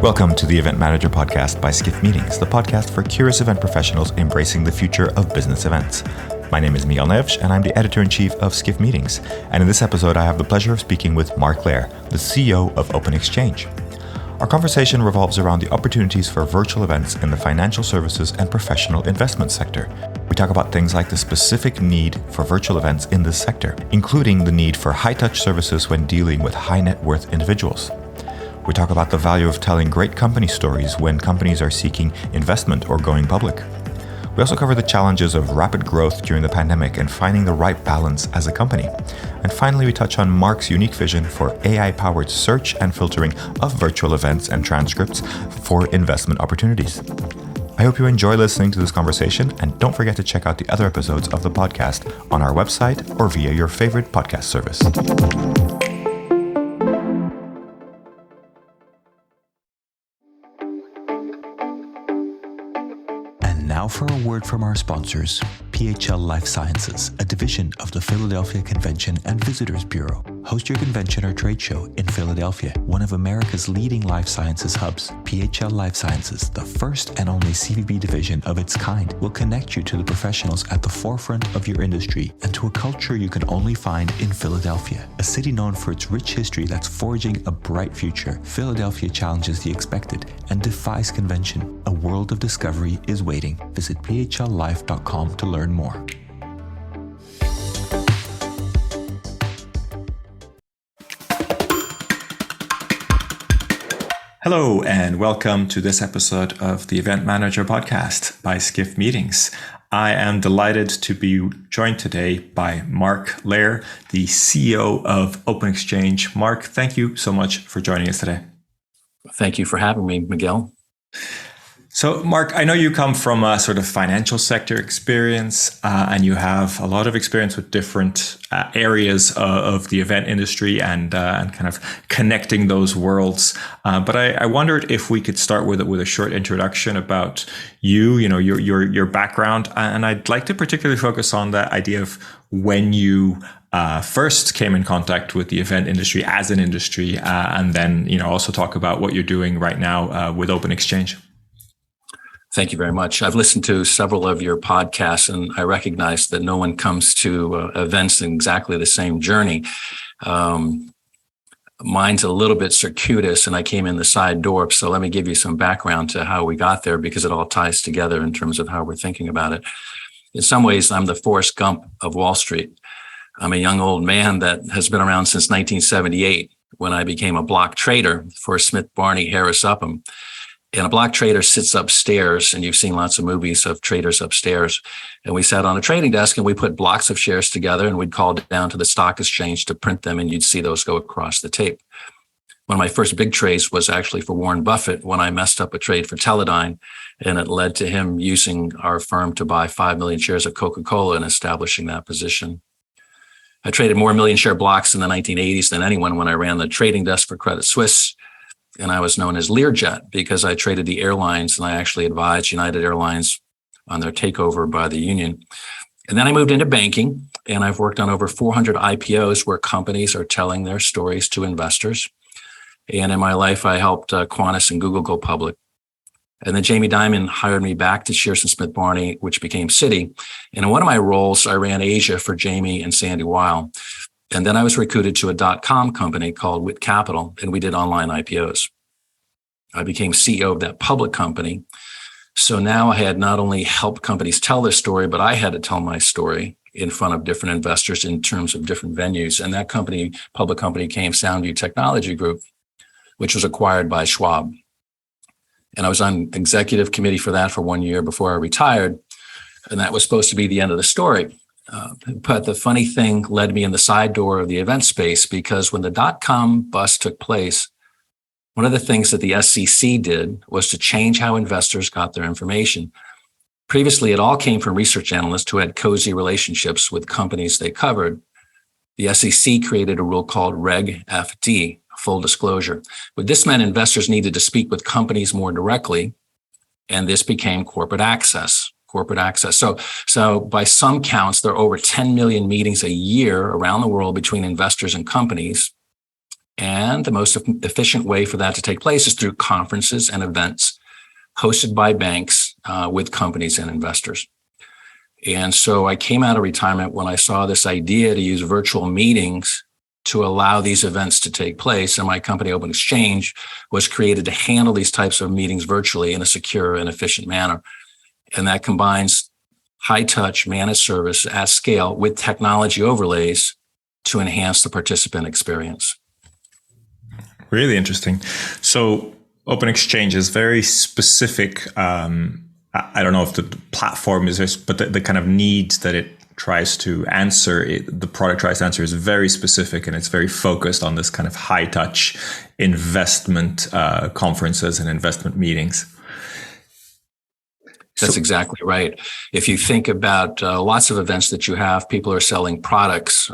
Welcome to the Event Manager Podcast by Skift Meetings, the podcast for curious event professionals embracing the future of business events. My name is Miguel Neves, and I'm the editor-in-chief of Skift Meetings. And in this episode, I have the pleasure of speaking with Mark Loehr, the CEO of Open Exchange. Our conversation revolves around the opportunities for virtual events in the financial services and professional investment sector. We talk about things like the specific need for virtual events in this sector, including the need for high-touch services when dealing with high-net-worth individuals. We talk about the value of telling great company stories when companies are seeking investment or going public. We also cover the challenges of rapid growth during the pandemic and finding the right balance as a company. And finally, we touch on Mark's unique vision for AI-powered search and filtering of virtual events and transcripts for investment opportunities. I hope you enjoy listening to this conversation, and don't forget to check out the other episodes of the podcast on our website or via your favorite podcast service. Now for a word from our sponsors, PHL Life Sciences, a division of the Philadelphia Convention and Visitors Bureau. Host your convention or trade show in Philadelphia, one of America's leading life sciences hubs. PHL Life Sciences, the first and only CVB division of its kind, will connect you to the professionals at the forefront of your industry and to a culture you can only find in Philadelphia, a city known for its rich history that's forging a bright future. Philadelphia challenges the expected and defies convention. A world of discovery is waiting. Visit phllife.com to learn more. Hello, and welcome to this episode of the Event Manager Podcast by Skift Meetings. I am delighted to be joined today by Mark Loehr, the CEO of Open Exchange. Mark, thank you so much for joining us today. Thank you for having me, Miguel. So, Mark, I know you come from a sort of financial sector experience, and you have a lot of experience with different areas of the event industry and kind of connecting those worlds. But I wondered if we could start with a short introduction about your background, and I'd like to particularly focus on the idea of when you first came in contact with the event industry as an industry, and then also talk about what you're doing right now with Open Exchange. Thank you very much. I've listened to several of your podcasts, and I recognize that no one comes to events in exactly the same journey. Mine's a little bit circuitous, and I came in the side door. So let me give you some background to how we got there, because it all ties together in terms of how we're thinking about it. In some ways, I'm the Forrest Gump of Wall Street. I'm a young old man that has been around since 1978, when I became a block trader for Smith Barney Harris Upham. And a block trader sits upstairs, and you've seen lots of movies of traders upstairs. And we sat on a trading desk and we put blocks of shares together, and we'd call down to the stock exchange to print them, and you'd see those go across the tape. One of my first big trades was actually for Warren Buffett, when I messed up a trade for Teledyne, and it led to him using our firm to buy 5 million shares of Coca-Cola and establishing that position. I traded more million share blocks in the 1980s than anyone when I ran the trading desk for Credit Suisse. And I was known as Learjet because I traded the airlines, and I actually advised United Airlines on their takeover by the union. And then I moved into banking, and I've worked on over 400 IPOs where companies are telling their stories to investors. And in my life, I helped Qantas and Google go public. And then Jamie Dimon hired me back to Shearson Smith Barney, which became Citi. And in one of my roles, I ran Asia for Jamie and Sandy Weil. And then I was recruited to a .com company called Wit Capital, and we did online IPOs. I became CEO of that public company. So now I had not only helped companies tell their story, but I had to tell my story in front of different investors in terms of different venues. And that company, public company, came Soundview Technology Group, which was acquired by Schwab. And I was on executive committee for that for 1 year before I retired. And that was supposed to be the end of the story. But the funny thing led me in the side door of the event space, because when the .com bust took place, one of the things that the SEC did was to change how investors got their information. Previously, it all came from research analysts who had cozy relationships with companies they covered. The SEC created a rule called Reg FD, full disclosure. But this meant investors needed to speak with companies more directly, and this became corporate access. So by some counts, there are over 10 million meetings a year around the world between investors and companies. And the most efficient way for that to take place is through conferences and events hosted by banks with companies and investors. And so I came out of retirement when I saw this idea to use virtual meetings to allow these events to take place. And my company, Open Exchange, was created to handle these types of meetings virtually in a secure and efficient manner. And that combines high-touch managed service at scale with technology overlays to enhance the participant experience. Really interesting. So Open Exchange is very specific. I don't know if the platform is this, but the kind of needs that it tries to answer, the product tries to answer is very specific, and it's very focused on this kind of high-touch investment conferences and investment meetings. That's exactly right. If you think about lots of events that you have, people are selling products,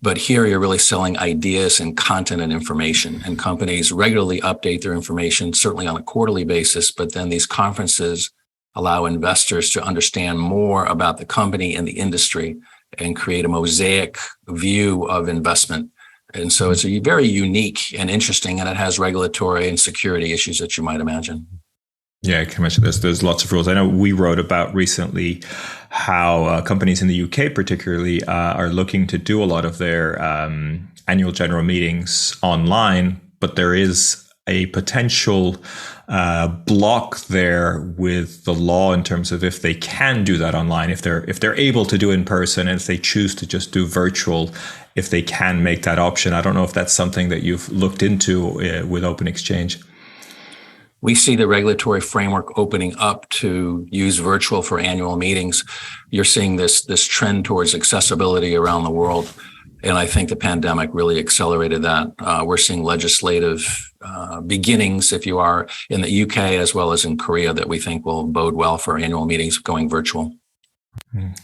but here you're really selling ideas and content and information. And companies regularly update their information, certainly on a quarterly basis, but then these conferences allow investors to understand more about the company and the industry and create a mosaic view of investment. And so it's a very unique and interesting, and it has regulatory and security issues that you might imagine. Yeah, I can imagine there's lots of rules. I know we wrote about recently how companies in the UK particularly are looking to do a lot of their annual general meetings online, but there is a potential block there with the law in terms of if they can do that online, if they're able to do in person, and if they choose to just do virtual, if they can make that option. I don't know if that's something that you've looked into with Open Exchange. We see the regulatory framework opening up to use virtual for annual meetings. You're seeing this trend towards accessibility around the world. And I think the pandemic really accelerated that. We're seeing legislative beginnings, if you are, in the UK as well as in Korea that we think will bode well for annual meetings going virtual.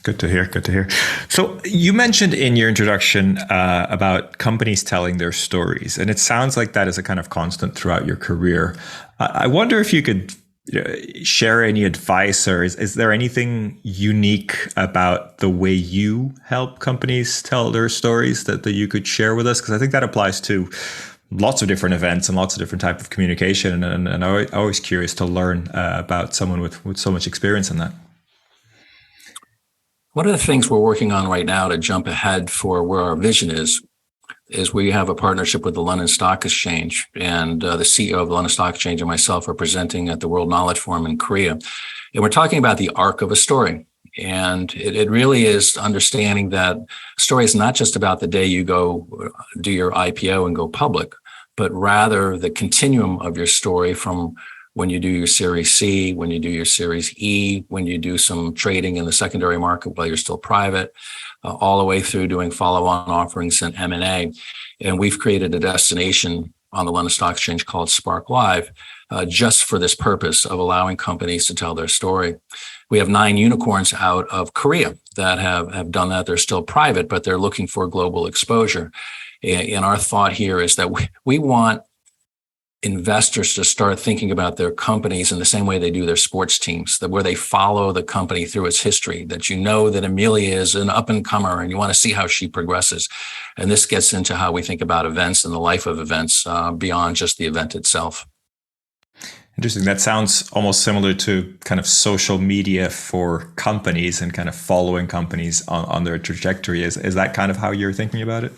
Good to hear. Good to hear. So you mentioned in your introduction about companies telling their stories, and it sounds like that is a kind of constant throughout your career. I wonder if you could share any advice, or is there anything unique about the way you help companies tell their stories that you could share with us? Because I think that applies to lots of different events and lots of different types of communication. And I'm always curious to learn about someone with so much experience in that. One of the things we're working on right now to jump ahead for where our vision is we have a partnership with the London Stock Exchange, and the CEO of the London Stock Exchange and myself are presenting at the World Knowledge Forum in Korea. And we're talking about the arc of a story. And it really is understanding that a story is not just about the day you go do your IPO and go public, but rather the continuum of your story from when you do your Series C, when you do your Series E, when you do some trading in the secondary market while you're still private, all the way through doing follow-on offerings and M&A. And we've created a destination on the London Stock Exchange called Spark Live, just for this purpose of allowing companies to tell their story. We have 9 unicorns out of Korea that have done that. They're still private, but they're looking for global exposure. And our thought here is that we want investors to start thinking about their companies in the same way they do their sports teams, that where they follow the company through its history, that you know that Amelia is an up-and-comer and you want to see how she progresses. And this gets into how we think about events and the life of events beyond just the event itself. Interesting. That sounds almost similar to kind of social media for companies and kind of following companies on their trajectory. Is that kind of how you're thinking about it?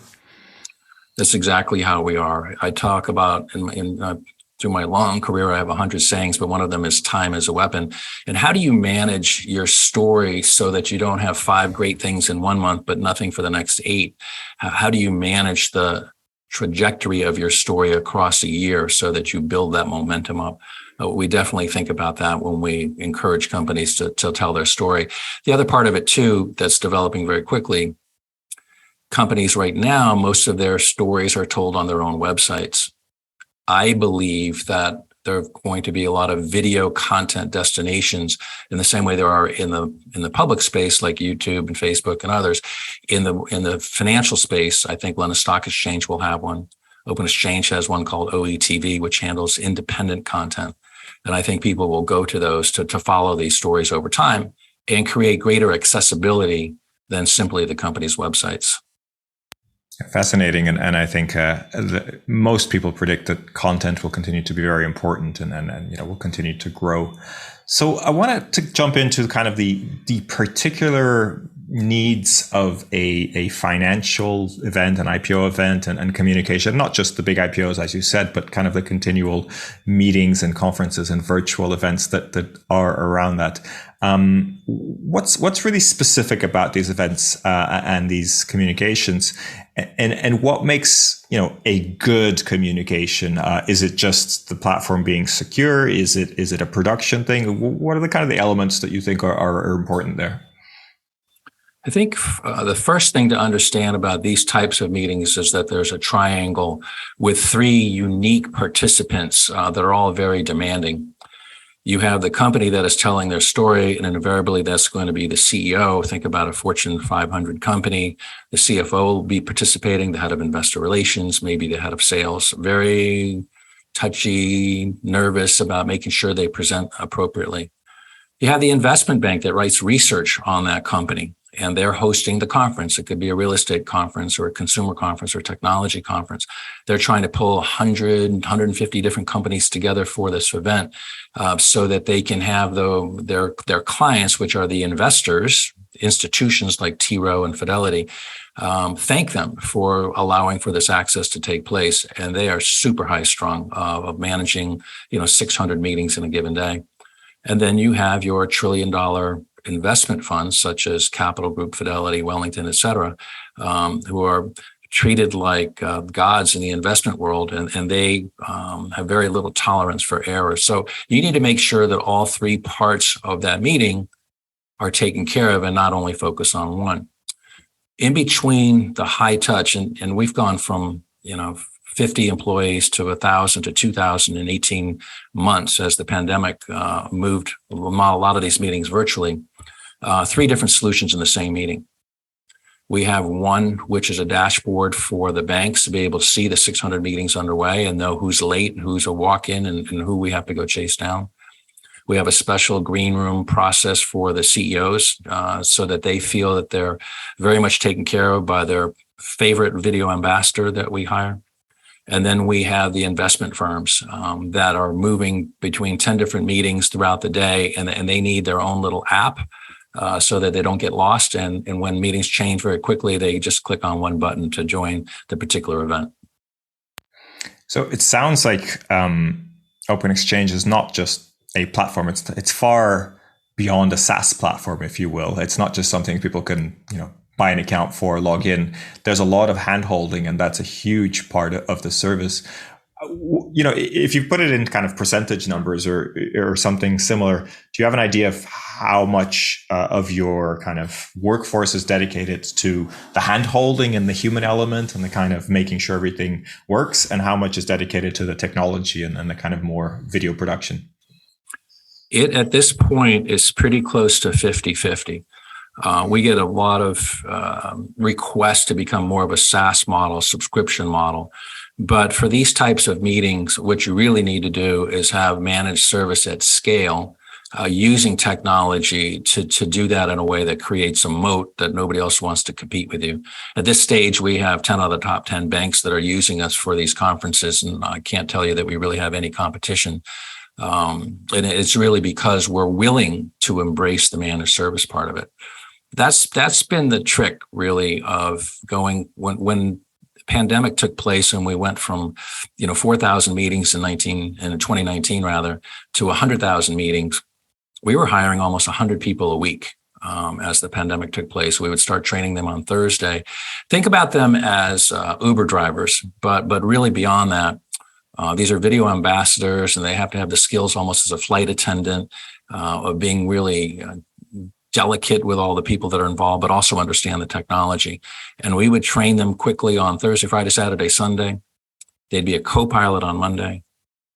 That's exactly how we are. I talk about through my long career, I have 100 sayings, but one of them is time as a weapon. And how do you manage your story so that you don't have 5 great things in 1 month, but nothing for the next 8? How do you manage the trajectory of your story across a year so that you build that momentum up? We definitely think about that when we encourage companies to tell their story. The other part of it too, that's developing very quickly, companies right now, most of their stories are told on their own websites. I believe that there are going to be a lot of video content destinations in the same way there are in the public space like YouTube and Facebook and others. In the financial space, I think London Stock Exchange will have one. Open Exchange has one called OETV, which handles independent content. And I think people will go to those to follow these stories over time and create greater accessibility than simply the company's websites. Fascinating. And I think most people predict that content will continue to be very important and will continue to grow. So I wanted to jump into kind of the particular needs of a financial event, an IPO event, and communication, not just the big IPOs, as you said, but kind of the continual meetings and conferences and virtual events that are around that. What's really specific about these events and these communications, and what makes a good communication? Is it just the platform being secure? Is it a production thing? What are the kind of the elements that you think are important there? I think the first thing to understand about these types of meetings is that there's a triangle with three unique participants that are all very demanding. You have the company that is telling their story, and invariably that's going to be the CEO. Think about a Fortune 500 company. The CFO will be participating, the head of investor relations, maybe the head of sales, very touchy, nervous about making sure they present appropriately. You have the investment bank that writes research on that company, and they're hosting the conference. It could be a real estate conference or a consumer conference or a technology conference. They're trying to pull 100, 150 different companies together for this event so that they can have their clients, which are the investors, institutions like T. Rowe and Fidelity, thank them for allowing for this access to take place. And they are super high strung of managing 600 meetings in a given day. And then you have your $1 trillion investment funds, such as Capital Group, Fidelity, Wellington, et cetera, who are treated like gods in the investment world, and they have very little tolerance for error. So you need to make sure that all three parts of that meeting are taken care of and not only focus on one. In between the high touch, and we've gone from 50 employees to 1,000 to 2,000 in 18 months as the pandemic moved a lot of these meetings virtually. Three different solutions in the same meeting. We have one, which is a dashboard for the banks to be able to see the 600 meetings underway and know who's late and who's a walk-in and who we have to go chase down. We have a special green room process for the CEOs so that they feel that they're very much taken care of by their favorite video ambassador that we hire. And then we have the investment firms that are moving between 10 different meetings throughout the day, and they need their own little app so that they don't get lost. And when meetings change very quickly, they just click on one button to join the particular event. So it sounds like Open Exchange is not just a platform. It's far beyond a SaaS platform, if you will. It's not just something people can, buy an account for, log in. There's a lot of hand-holding, and that's a huge part of the service. If you put it in kind of percentage numbers or something similar, do you have an idea of how much of your kind of workforce is dedicated to the hand-holding and the human element and the kind of making sure everything works, and how much is dedicated to the technology and the kind of more video production? It, at this point, is pretty close to 50-50. We get a lot of requests to become more of a SaaS model, subscription model. But for these types of meetings, what you really need to do is have managed service at scale using technology to do that in a way that creates a moat that nobody else wants to compete with you. At this stage, we have 10 of the top 10 banks that are using us for these conferences, and I can't tell you that we really have any competition. And it's really because we're willing to embrace the managed service part of it. That's been the trick, really, of going when the pandemic took place and we went from 4,000 meetings in 2019 rather to 100,000 meetings. We were hiring almost 100 people a week as the pandemic took place. We would start training them on Thursday. Think about them as Uber drivers, but really beyond that. These are video ambassadors, and they have to have the skills almost as a flight attendant of being really delicate with all the people that are involved, but also understand the technology. And we would train them quickly on Thursday, Friday, Saturday, Sunday. They'd be a co-pilot on Monday,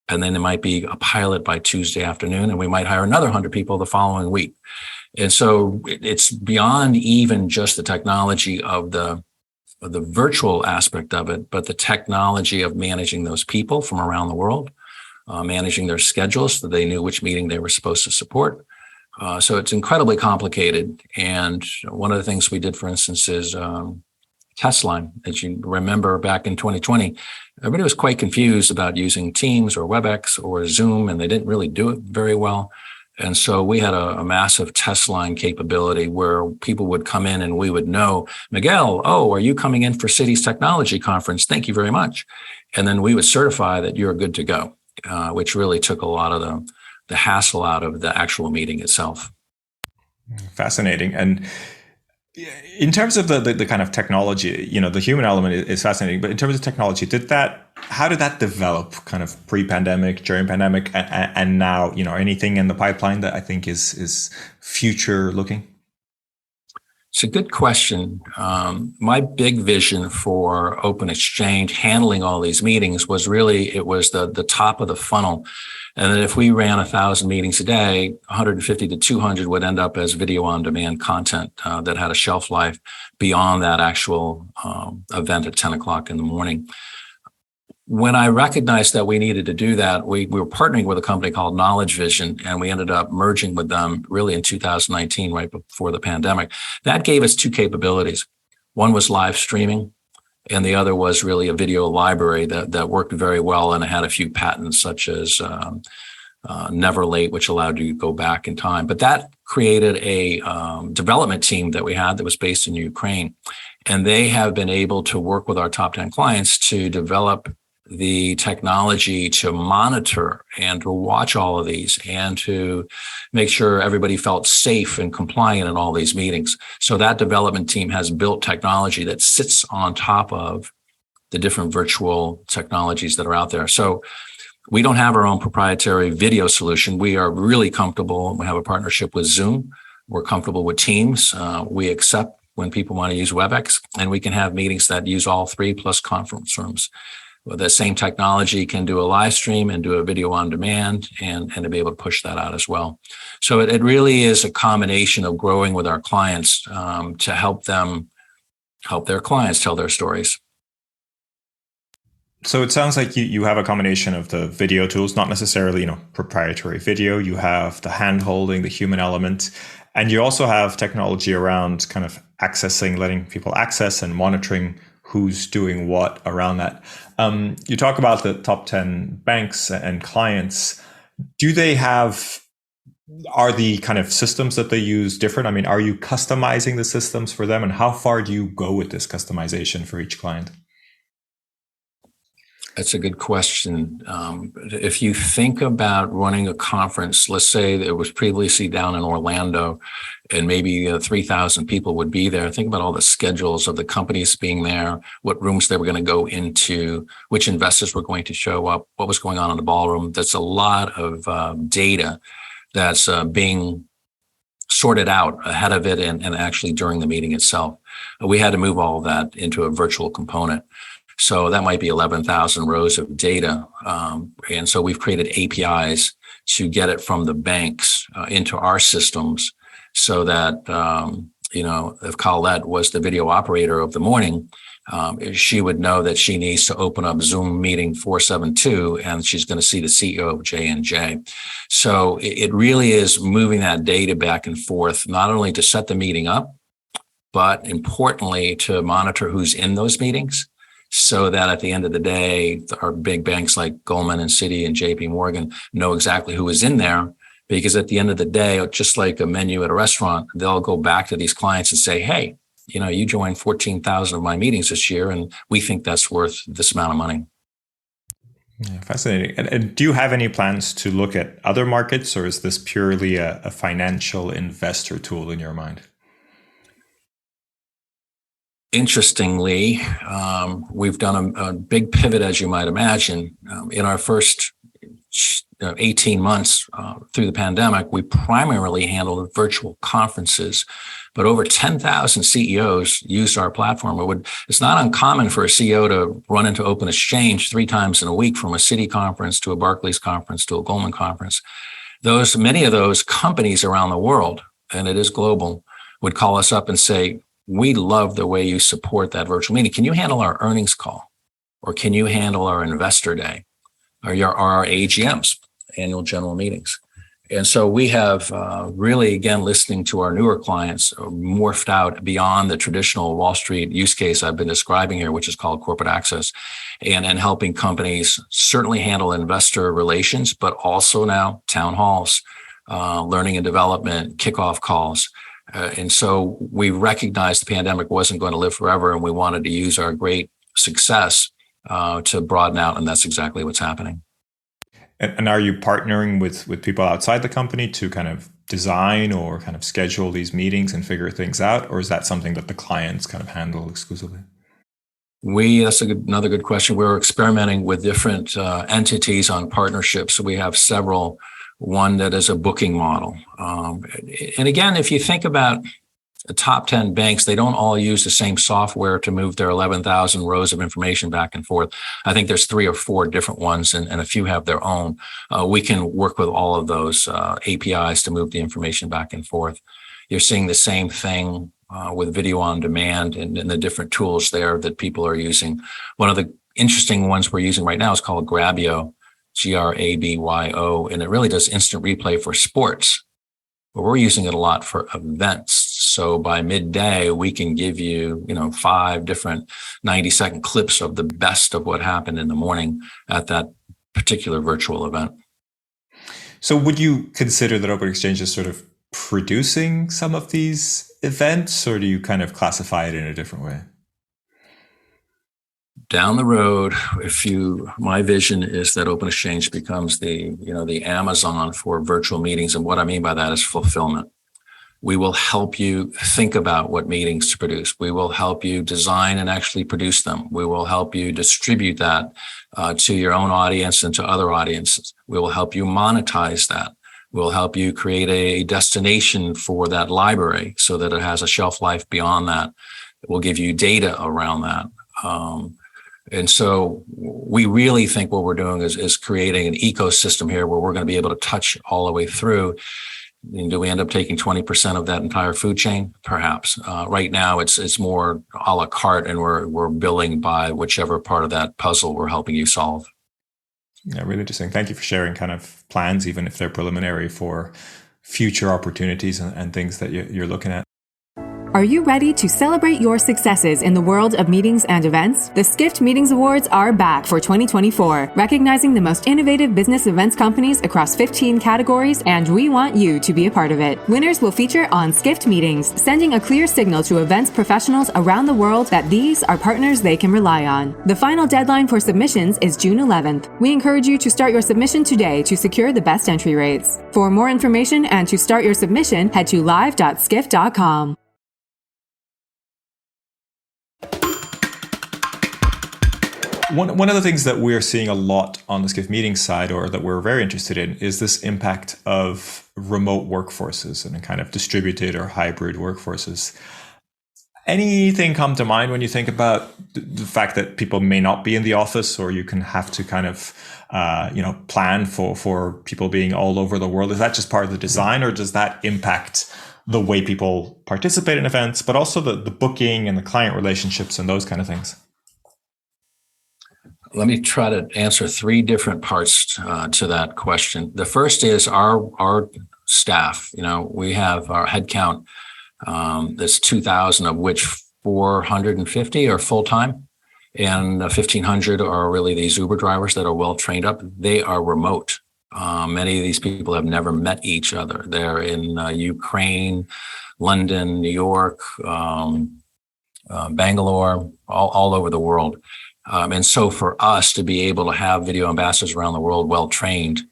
and then there might be a pilot by Tuesday afternoon, and we might hire another 100 people the following week. And so it's beyond even just the technology of the virtual aspect of it, but the technology of managing those people from around the world, managing their schedules so they knew which meeting they were supposed to support. So it's incredibly complicated. And one of the things we did, for instance, is test line. As you remember, back in 2020, everybody was quite confused about using Teams or WebEx or Zoom, and they didn't really do it very well. And so we had a massive test line capability where people would come in and we would know, Miguel, oh, are you coming in for Citi's technology conference? Thank you very much. And then we would certify that you're good to go, which really took a lot of the hassle out of the actual meeting itself. Fascinating. And in terms of the kind of technology, the human element is fascinating, but in terms of technology, how did that develop kind of pre-pandemic, during pandemic, and now, anything in the pipeline that I think is future looking? It's a good question. My big vision for Open Exchange handling all these meetings was really, it was the top of the funnel. And then if we ran 1,000 meetings a day, 150 to 200 would end up as video on demand content that had a shelf life beyond that actual event at 10 o'clock in the morning. When I recognized that we needed to do that, we were partnering with a company called Knowledge Vision, and we ended up merging with them really in 2019, right before the pandemic. That gave us two capabilities. One was live streaming, and the other was really a video library that worked very well, and it had a few patents such as Never Late, which allowed you to go back in time. But that created a development team that we had that was based in Ukraine, and they have been able to work with our top 10 clients to develop the technology to monitor and to watch all of these and to make sure everybody felt safe and compliant in all these meetings. So that development team has built technology that sits on top of the different virtual technologies that are out there. So we don't have our own proprietary video solution. We are really comfortable. We have a partnership with Zoom. We're comfortable with Teams. We accept when people want to use WebEx, and we can have meetings that use all three plus conference rooms. Well, the same technology can do a live stream and do a video on demand and to be able to push that out as well. So it really is a combination of growing with our clients to help their clients tell their stories. So it sounds like you have a combination of the video tools, not necessarily, proprietary video. You have the hand holding, the human element, and you also have technology around kind of letting people access and monitoring who's doing what around that. You talk about the top 10 banks and clients. Are the kind of systems that they use different? I mean, are you customizing the systems for them, and how far do you go with this customization for each client? That's a good question. If you think about running a conference, let's say that it was previously down in Orlando and maybe 3,000 people would be there. Think about all the schedules of the companies being there, what rooms they were going to go into, which investors were going to show up, what was going on in the ballroom. That's a lot of data that's being sorted out ahead of it and actually during the meeting itself. We had to move all of that into a virtual component. So that might be 11,000 rows of data. And so we've created APIs to get it from the banks into our systems so that, if Colette was the video operator of the morning, she would know that she needs to open up Zoom meeting 472 and she's going to see the CEO of J&J. So it really is moving that data back and forth, not only to set the meeting up, but importantly to monitor who's in those meetings, so that at the end of the day, our big banks like Goldman and Citi and JP Morgan know exactly who is in there. Because at the end of the day, just like a menu at a restaurant, they'll go back to these clients and say, hey, you joined 14,000 of my meetings this year, and we think that's worth this amount of money. Yeah, fascinating. And do you have any plans to look at other markets, or is this purely a financial investor tool in your mind? Interestingly, we've done a big pivot, as you might imagine. In our first 18 months through the pandemic, we primarily handled virtual conferences, but over 10,000 CEOs used our platform. It's not uncommon for a CEO to run into Open Exchange 3 times in a week, from a Citi conference to a Barclays conference to a Goldman conference. Many of those companies around the world, and it is global, would call us up and say, we love the way you support that virtual meeting. Can you handle our earnings call? Or can you handle our investor day? Or our AGMs, annual general meetings? And so we have really, again, listening to our newer clients, morphed out beyond the traditional Wall Street use case I've been describing here, which is called corporate access, and helping companies certainly handle investor relations, but also now town halls, learning and development, kickoff calls. And so we recognized the pandemic wasn't going to live forever, and we wanted to use our great success to broaden out, and that's exactly what's happening. And are you partnering with people outside the company to kind of design or kind of schedule these meetings and figure things out? Or is that something that the clients kind of handle exclusively? That's another good question. We're experimenting with different entities on partnerships. So we have several, one that is a booking model. And again, if you think about the top 10 banks, they don't all use the same software to move their 11,000 rows of information back and forth. I think there's 3 or 4 different ones, and a few have their own. We can work with all of those APIs to move the information back and forth. You're seeing the same thing with video on demand and the different tools there that people are using. One of the interesting ones we're using right now is called Grabio, Grabyo, and it really does instant replay for sports. But we're using it a lot for events. So by midday, we can give you, 5 different 90-second clips of the best of what happened in the morning at that particular virtual event. So would you consider that Open Exchange is sort of producing some of these events, or do you kind of classify it in a different way? Down the road, my vision is that Open Exchange becomes the Amazon for virtual meetings. And what I mean by that is fulfillment. We will help you think about what meetings to produce. We will help you design and actually produce them. We will help you distribute that to your own audience and to other audiences. We will help you monetize that. We'll help you create a destination for that library so that it has a shelf life beyond that. We'll give you data around that. And so we really think what we're doing is creating an ecosystem here where we're going to be able to touch all the way through. And do we end up taking 20% of that entire food chain? Perhaps. Right now, it's more a la carte, and we're billing by whichever part of that puzzle we're helping you solve. Yeah, really interesting. Thank you for sharing kind of plans, even if they're preliminary, for future opportunities and things that you're looking at. Are you ready to celebrate your successes in the world of meetings and events? The Skift Meetings Awards are back for 2024, recognizing the most innovative business events companies across 15 categories, and we want you to be a part of it. Winners will feature on Skift Meetings, sending a clear signal to events professionals around the world that these are partners they can rely on. The final deadline for submissions is June 11th. We encourage you to start your submission today to secure the best entry rates. For more information and to start your submission, head to live.skift.com. One of the things that we're seeing a lot on the Skift Meetings side, or that we're very interested in, is this impact of remote workforces and kind of distributed or hybrid workforces. Anything come to mind when you think about the fact that people may not be in the office, or you can have to kind of plan for people being all over the world? Is that just part of the design, or does that impact the way people participate in events, but also the booking and the client relationships and those kind of things? Let me try to answer 3 different parts to that question. The first is our staff. We have our headcount that's 2,000, of which 450 are full-time, and 1,500 are really these Uber drivers that are well trained up. They are remote. Many of these people have never met each other. They're in Ukraine, London, New York, Bangalore, all over the world. And so for us to be able to have video ambassadors around the world well trained,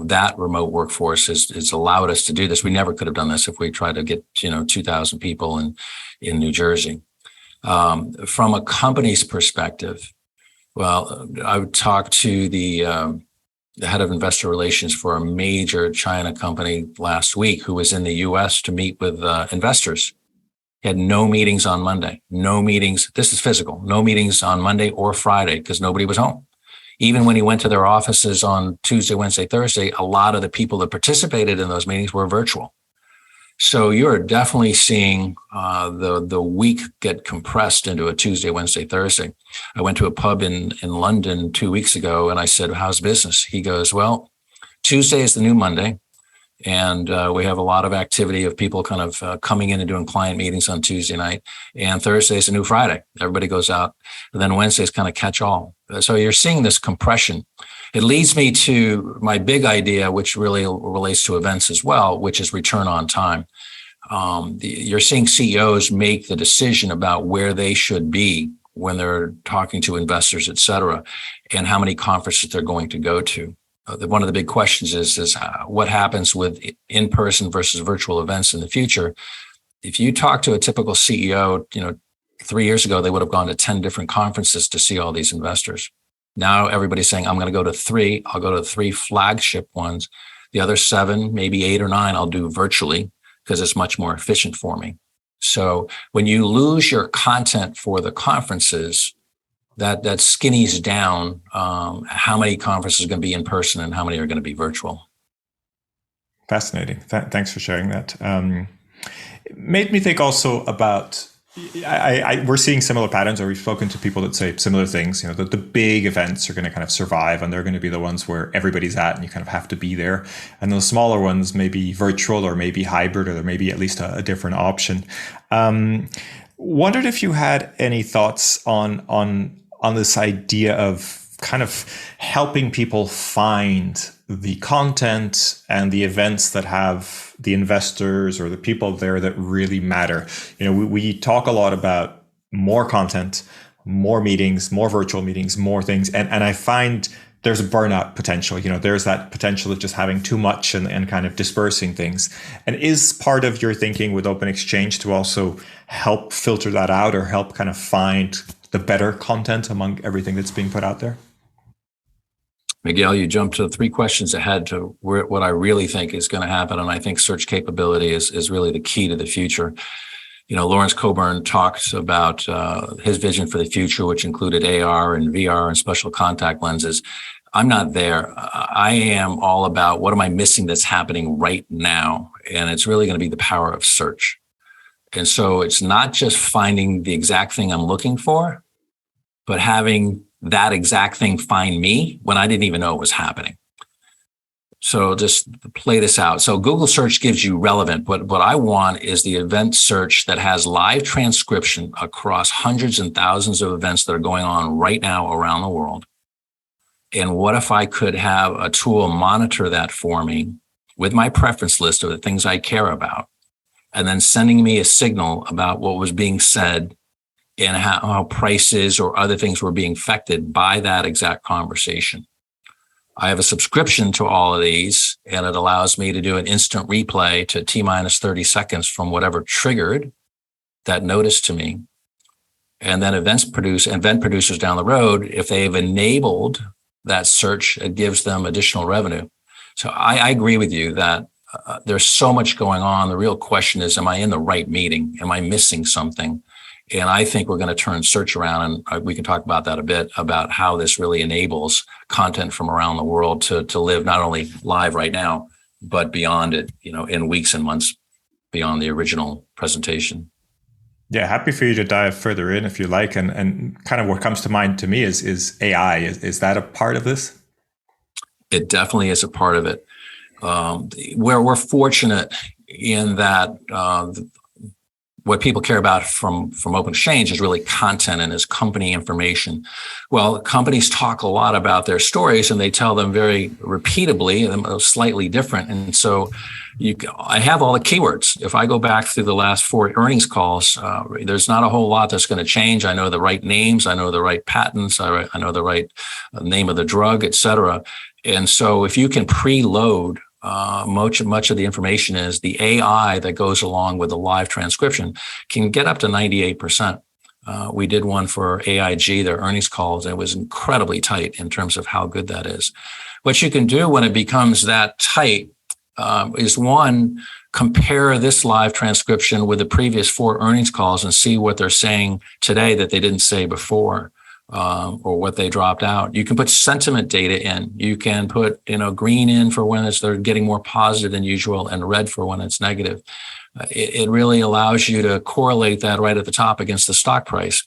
that remote workforce has allowed us to do this. We never could have done this if we tried to get 2,000 people in New Jersey. From a company's perspective, well, I would talk to the head of investor relations for a major China company last week, who was in the U.S. to meet with investors. He had no meetings on Monday, no meetings. This is physical, no meetings on Monday or Friday because nobody was home. Even when he went to their offices on Tuesday, Wednesday, Thursday, a lot of the people that participated in those meetings were virtual. So you're definitely seeing the week get compressed into a Tuesday, Wednesday, Thursday. I went to a pub in London 2 weeks ago, and I said, "How's business?" He goes, "Well, Tuesday is the new Monday. And we have a lot of activity of people kind of coming in and doing client meetings on Tuesday night. And Thursday's a new Friday. Everybody goes out. And then Wednesday's kind of catch all. So you're seeing this compression. It leads me to my big idea, which really relates to events as well, which is return on time. You're seeing CEOs make the decision about where they should be when they're talking to investors, et cetera, and how many conferences they're going to go to. One of the big questions is what happens with in-person versus virtual events in the future. If you talk to a typical CEO, 3 years ago, they would have gone to 10 different conferences to see all these investors. Now everybody's saying, I'm going to go to 3. I'll go to 3 flagship ones. The other 7, maybe 8 or 9, I'll do virtually because it's much more efficient for me. So when you lose your content for the conferences, that skinnies down how many conferences are going to be in person and how many are going to be virtual. Fascinating. Thanks for sharing that. It made me think also about, we're seeing similar patterns, or we've spoken to people that say similar things. The big events are going to kind of survive, and they're going to be the ones where everybody's at and you kind of have to be there. And the smaller ones may be virtual or maybe hybrid, or there may be at least a different option. Wondered if you had any thoughts on this idea of kind of helping people find the content and the events that have the investors or the people there that really matter. We talk a lot about more content, more meetings, more virtual meetings, more things. And I find there's a burnout potential. There's that potential of just having too much and kind of dispersing things. And is part of your thinking with Open Exchange to also help filter that out, or help kind of find the better content among everything that's being put out there? Miguel, you jumped to 3 questions ahead to what I really think is going to happen. And I think search capability is really the key to the future. Lawrence Coburn talks about his vision for the future, which included AR and VR and special contact lenses. I'm not there. I am all about what am I missing that's happening right now? And it's really going to be the power of search. And so it's not just finding the exact thing I'm looking for, but having that exact thing find me when I didn't even know it was happening. So just play this out. So Google search gives you relevant, but what I want is the event search that has live transcription across hundreds and thousands of events that are going on right now around the world. And what if I could have a tool monitor that for me with my preference list of the things I care about, and then sending me a signal about what was being said and how prices or other things were being affected by that exact conversation. I have a subscription to all of these, and it allows me to do an instant replay to T-minus 30 seconds from whatever triggered that notice to me. And then event producers down the road, if they've enabled that search, it gives them additional revenue. So I agree with you that there's so much going on. The real question is, am I in the right meeting? Am I missing something? And I think we're going to turn search around, and we can talk about that a bit, about how this really enables content from around the world to live not only live right now, but beyond it, in weeks and months beyond the original presentation. Yeah, happy for you to dive further in if you like. And kind of what comes to mind to me is AI. Is that a part of this? It definitely is a part of it. Where we're fortunate in that what people care about from Open Exchange is really content and is company information. Well, companies talk a lot about their stories, and they tell them very repeatably and slightly different. And so I have all the keywords. If I go back through the last 4 earnings calls, there's not a whole lot that's going to change. I know the right names. I know the right patents. I know the right name of the drug, et cetera. And so if you can preload much of the information, is the AI that goes along with the live transcription can get up to 98%. We did one for AIG, their earnings calls, and it was incredibly tight in terms of how good that is. What you can do when it becomes that tight is, one, compare this live transcription with the previous 4 earnings calls and see what they're saying today that they didn't say before. Or what they dropped out. You can put sentiment data in. You can put, green in for when they're getting more positive than usual, and red for when it's negative. It really allows you to correlate that right at the top against the stock price.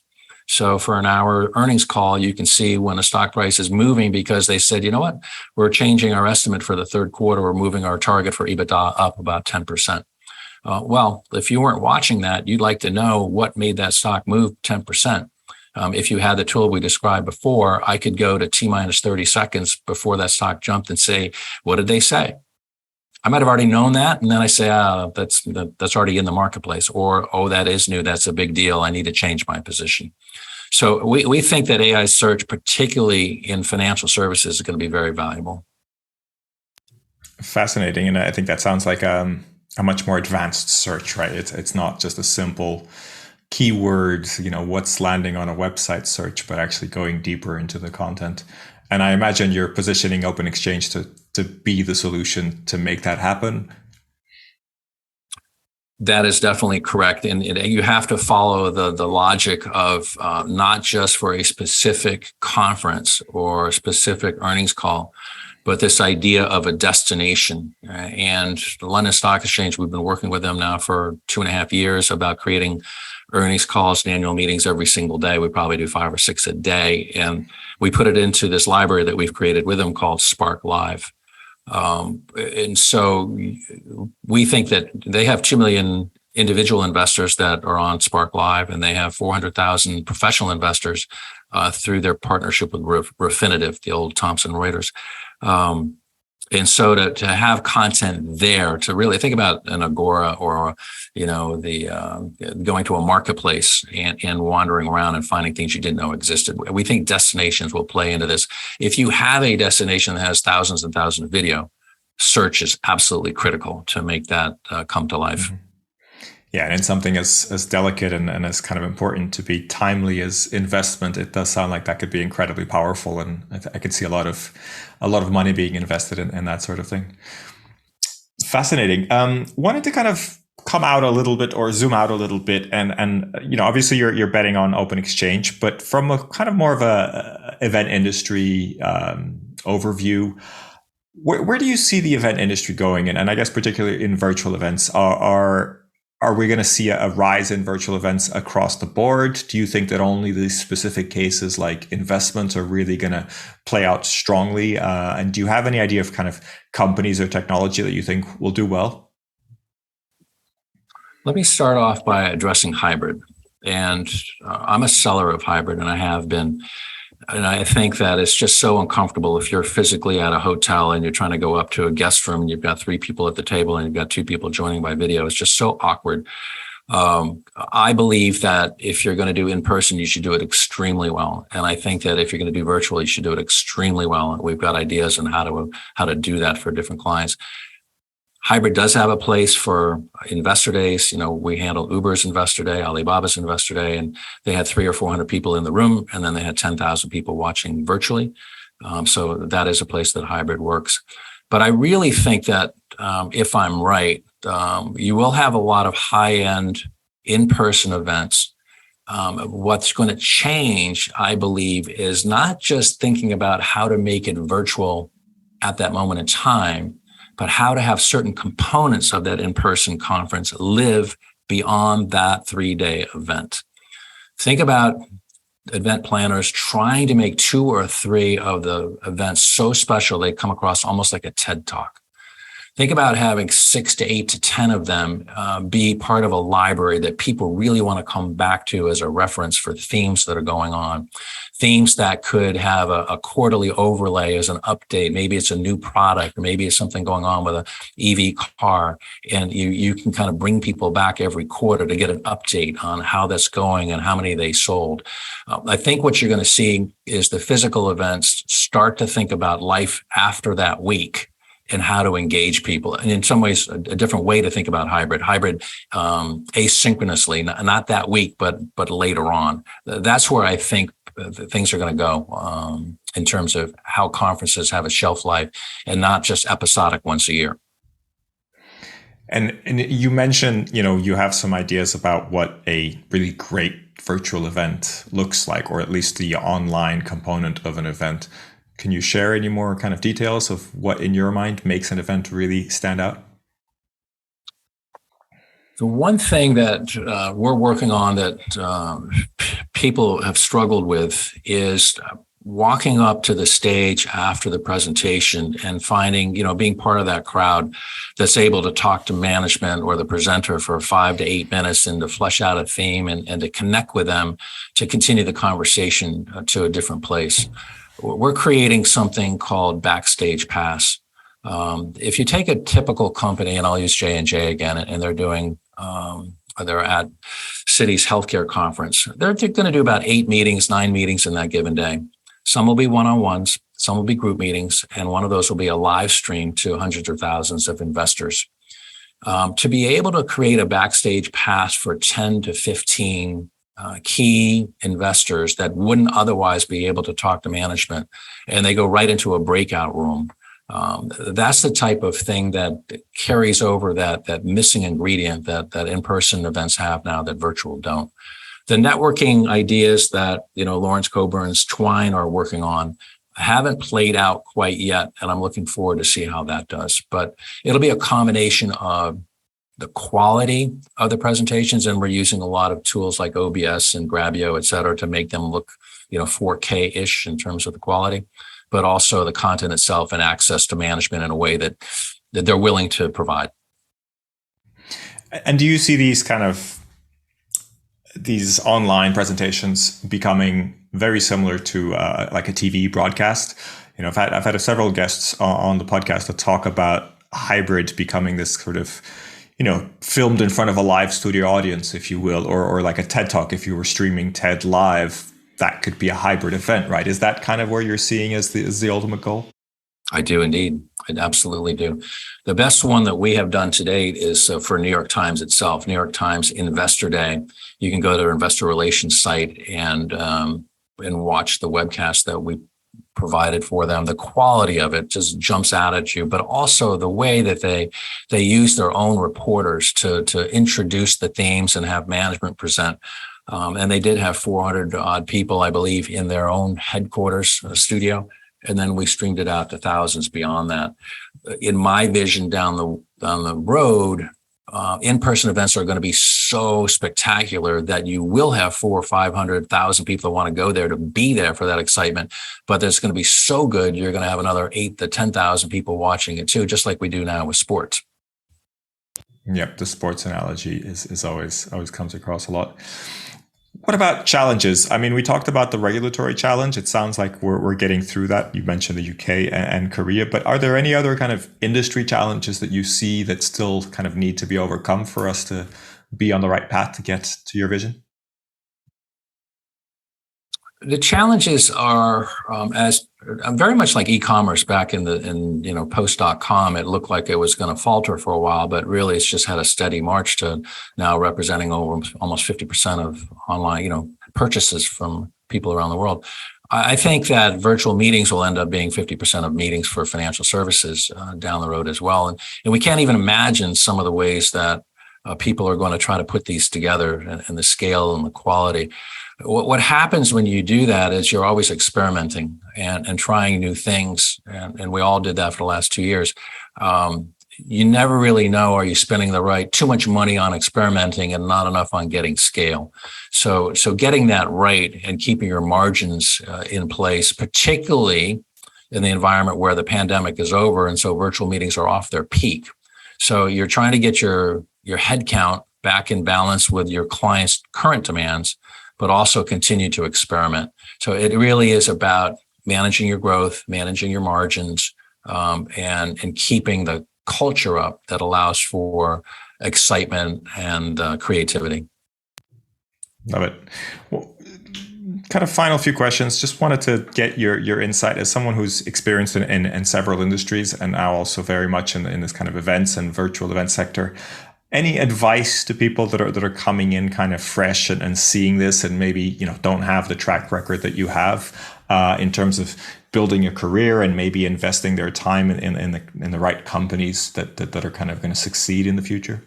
So for an hour earnings call, you can see when a stock price is moving because they said, you know what, we're changing our estimate for the third quarter. We're moving our target for EBITDA up about 10%. Well, if you weren't watching that, you'd like to know what made that stock move 10%. If you had the tool we described before, I could go to T minus 30 seconds before that stock jumped and say, what did they say? I might have already known that. And then I say, that's already in the marketplace. Or, oh, that is new. That's a big deal. I need to change my position. So we think that AI search, particularly in financial services, is going to be very valuable. Fascinating. And I think that sounds like a much more advanced search, right? It's not just a simple keywords, what's landing on a website search, but actually going deeper into the content. And I imagine you're positioning Open Exchange to be the solution to make that happen. That is definitely correct. And you have to follow the logic of not just for a specific conference or a specific earnings call, but this idea of a destination. And the London Stock Exchange, we've been working with them now for 2.5 years about creating earnings calls and annual meetings every single day. We probably do 5 or 6 a day. And we put it into this library that we've created with them called Spark Live. And so we think that they have 2 million individual investors that are on Spark Live, and they have 400,000 professional investors through their partnership with Refinitiv, the old Thomson Reuters. And so to have content there, to really think about an Agora or, going to a marketplace and wandering around and finding things you didn't know existed. We think destinations will play into this. If you have a destination that has thousands and thousands of video, search is absolutely critical to make that come to life. Mm-hmm. Yeah, and in something as delicate and as kind of important to be timely as investment, it does sound like that could be incredibly powerful, and I could see a lot of money being invested in that sort of thing. Fascinating. Wanted to kind of come out a little bit or zoom out a little bit, and obviously you're betting on Open Exchange, but from a kind of more of a event industry overview. Where do you see the event industry going? And I guess particularly in virtual events, are we going to see a rise in virtual events across the board? Do you think that only these specific cases like investments are really going to play out strongly? And do you have any idea of kind of companies or technology that you think will do well? Let me start off by addressing hybrid. And I'm a seller of hybrid, and I have been. And I think that it's just so uncomfortable if you're physically at a hotel and you're trying to go up to a guest room and you've got 3 people at the table and you've got 2 people joining by video. It's just so awkward. I believe that if you're going to do in person, you should do it extremely well. And I think that if you're going to do virtual, you should do it extremely well. And we've got ideas on how to do that for different clients. Hybrid does have a place for investor days. We handle Uber's investor day, Alibaba's investor day, and they had 300 or 400 people in the room, and then they had 10,000 people watching virtually. So that is a place that hybrid works. But I really think that if I'm right, you will have a lot of high-end in-person events. What's going to change, I believe, is not just thinking about how to make it virtual at that moment in time, but how to have certain components of that in-person conference live beyond that 3-day event. Think about event planners trying to make 2 or 3 of the events so special they come across almost like a TED Talk. Think about having 6 to 8 to 10 of them be part of a library that people really want to come back to as a reference for themes that are going on. Themes that could have a quarterly overlay as an update. Maybe it's a new product, or maybe it's something going on with an EV car. And you can kind of bring people back every quarter to get an update on how that's going and how many they sold. I think what you're going to see is the physical events start to think about life after that week and how to engage people. And in some ways, a different way to think about hybrid asynchronously, not that week, but later on. That's where I think things are going to go in terms of how conferences have a shelf life and not just episodic once a year. And you mentioned, you have some ideas about what a really great virtual event looks like, or at least the online component of an event. Can you share any more kind of details of what in your mind makes an event really stand out? The one thing that we're working on that people have struggled with is walking up to the stage after the presentation and finding, being part of that crowd that's able to talk to management or the presenter for 5 to 8 minutes and to flesh out a theme and to connect with them to continue the conversation to a different place. We're creating something called Backstage Pass. If you take a typical company, and I'll use J&J again, and they're doing, they're at Citi's healthcare conference, they're going to do about 8 meetings, 9 meetings in that given day. Some will be one-on-ones, some will be group meetings, and one of those will be a live stream to hundreds or thousands of investors. To be able to create a backstage pass for 10 to 15 key investors that wouldn't otherwise be able to talk to management, and they go right into a breakout room. That's the type of thing that carries over that missing ingredient that in-person events have now that virtual don't. The networking ideas that, Lawrence Coburn's Twine are working on haven't played out quite yet, and I'm looking forward to see how that does. But it'll be a combination of the quality of the presentations, and we're using a lot of tools like OBS and Grabio, et cetera, to make them look, 4K-ish in terms of the quality, but also the content itself and access to management in a way that they're willing to provide. And do you see these online presentations becoming very similar to like a TV broadcast? I've had several guests on the podcast that talk about hybrid becoming this sort of, filmed in front of a live studio audience, if you will, or like a TED Talk. If you were streaming TED live, that could be a hybrid event, right? Is that kind of where you're seeing as the ultimate goal? I do indeed. I absolutely do. The best one that we have done to date is for New York Times itself, New York Times Investor Day. You can go to their investor relations site and watch the webcast that we provided for them. The quality of it just jumps out at you, but also the way that they use their own reporters to introduce the themes and have management present. And they did have 400 odd people, I believe, in their own headquarters studio. And then we streamed it out to thousands beyond that. In my vision down the road, in-person events are going to be so spectacular that you will have 400,000 or 500,000 people that want to go there to be there for that excitement. But it's going to be so good, you're going to have another 8,000 to 10,000 people watching it too, just like we do now with sports. Yep, the sports analogy is always comes across a lot. What about challenges? I mean, we talked about the regulatory challenge. It sounds like we're getting through that. You mentioned the UK and Korea, but are there any other kind of industry challenges that you see that still kind of need to be overcome for us to be on the right path to get to your vision? The challenges are as very much like e-commerce back in post.com. It looked like it was going to falter for a while, but really it's just had a steady march to now representing over almost 50% of online, purchases from people around the world. I think that virtual meetings will end up being 50% of meetings for financial services down the road as well. And we can't even imagine some of the ways that people are going to try to put these together and the scale and the quality. What happens when you do that is you're always experimenting and trying new things. And we all did that for the last 2 years. You never really know, are you spending too much money on experimenting and not enough on getting scale? So getting that right and keeping your margins in place, particularly in the environment where the pandemic is over. And so virtual meetings are off their peak. So you're trying to get your head count back in balance with your clients' current demands, but also continue to experiment. So it really is about managing your growth, managing your margins, and keeping the culture up that allows for excitement and creativity. Love it. Well, kind of final few questions. Just wanted to get your insight as someone who's experienced in several industries and now also very much in this kind of events and virtual event sector. Any advice to people that are coming in kind of fresh and seeing this and maybe don't have the track record that you have in terms of building a career and maybe investing their time in the right companies that are kind of going to succeed in the future?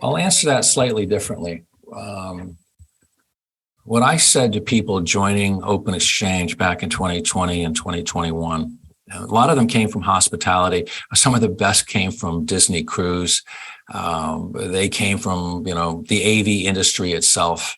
I'll answer that slightly differently. What I said to people joining Open Exchange back in 2020 and 2021, a lot of them came from hospitality. Some of the best came from Disney Cruise. They came from, the AV industry itself.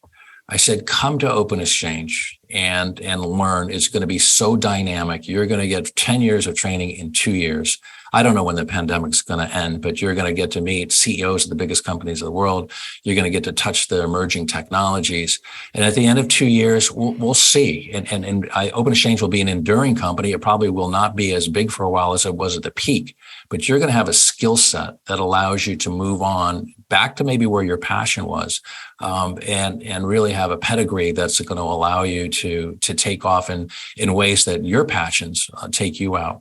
I said, come to Open Exchange and learn. It's going to be so dynamic. You're going to get 10 years of training in 2 years. I don't know when the pandemic's going to end, but you're going to get to meet CEOs of the biggest companies in the world. You're going to get to touch the emerging technologies. And at the end of 2 years, we'll see. And Open Exchange will be an enduring company. It probably will not be as big for a while as it was at the peak, but you're going to have a skill set that allows you to move on back to maybe where your passion was, and really have a pedigree that's going to allow you to take off in ways that your passions take you out.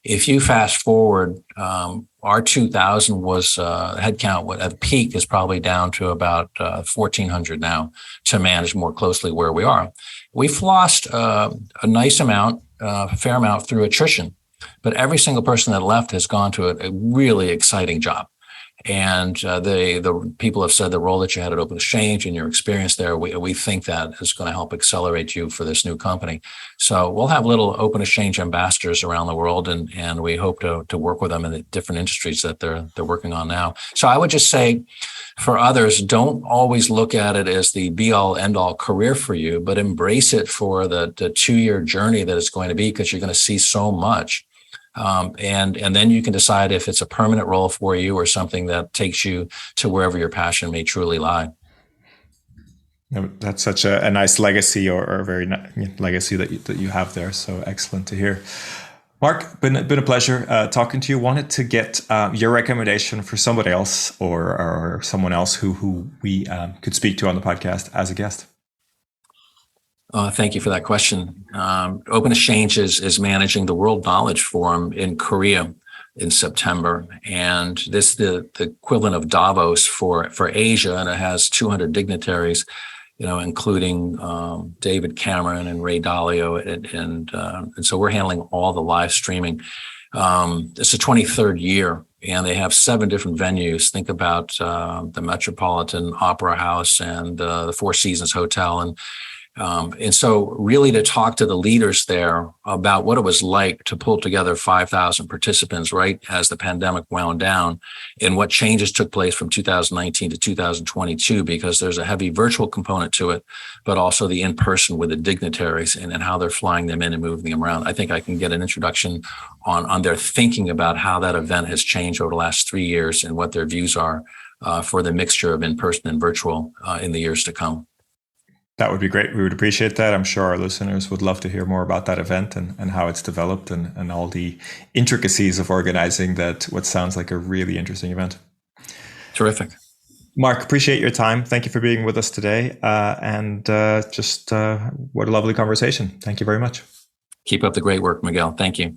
If you fast forward, our 2000 was headcount at the peak is probably down to about 1,400 now to manage more closely where we are. We've lost a nice amount, a fair amount through attrition, but every single person that left has gone to a really exciting job. And the people have said the role that you had at Open Exchange and your experience there, we think that is going to help accelerate you for this new company. So we'll have little Open Exchange ambassadors around the world, and we hope to work with them in the different industries that they're working on now. So I would just say, for others, don't always look at it as the be-all, end-all career for you, but embrace it for the 2-year journey that it's going to be, because you're going to see so much. And then you can decide if it's a permanent role for you or something that takes you to wherever your passion may truly lie. That's such a nice legacy, or a very legacy that you have there. So excellent to hear. Mark, been a pleasure talking to you. Wanted to get your recommendation for somebody else or someone else who we could speak to on the podcast as a guest. Thank you for that question. Open Exchange is managing the World Knowledge Forum in Korea in September, and this is the equivalent of Davos for Asia, and it has 200 dignitaries, including David Cameron and Ray Dalio, and so we're handling all the live streaming. It's the 23rd year, and they have 7 different venues. Think about the Metropolitan Opera House and the Four Seasons Hotel, and so really to talk to the leaders there about what it was like to pull together 5,000 participants right as the pandemic wound down, and what changes took place from 2019 to 2022, because there's a heavy virtual component to it, but also the in-person with the dignitaries and how they're flying them in and moving them around. I think I can get an introduction on their thinking about how that event has changed over the last 3 years and what their views are for the mixture of in-person and virtual in the years to come. That would be great. We would appreciate that. I'm sure our listeners would love to hear more about that event and how it's developed and all the intricacies of organizing that, what sounds like a really interesting event. Terrific. Mark, appreciate your time. Thank you for being with us today. What a lovely conversation. Thank you very much. Keep up the great work, Miguel. Thank you.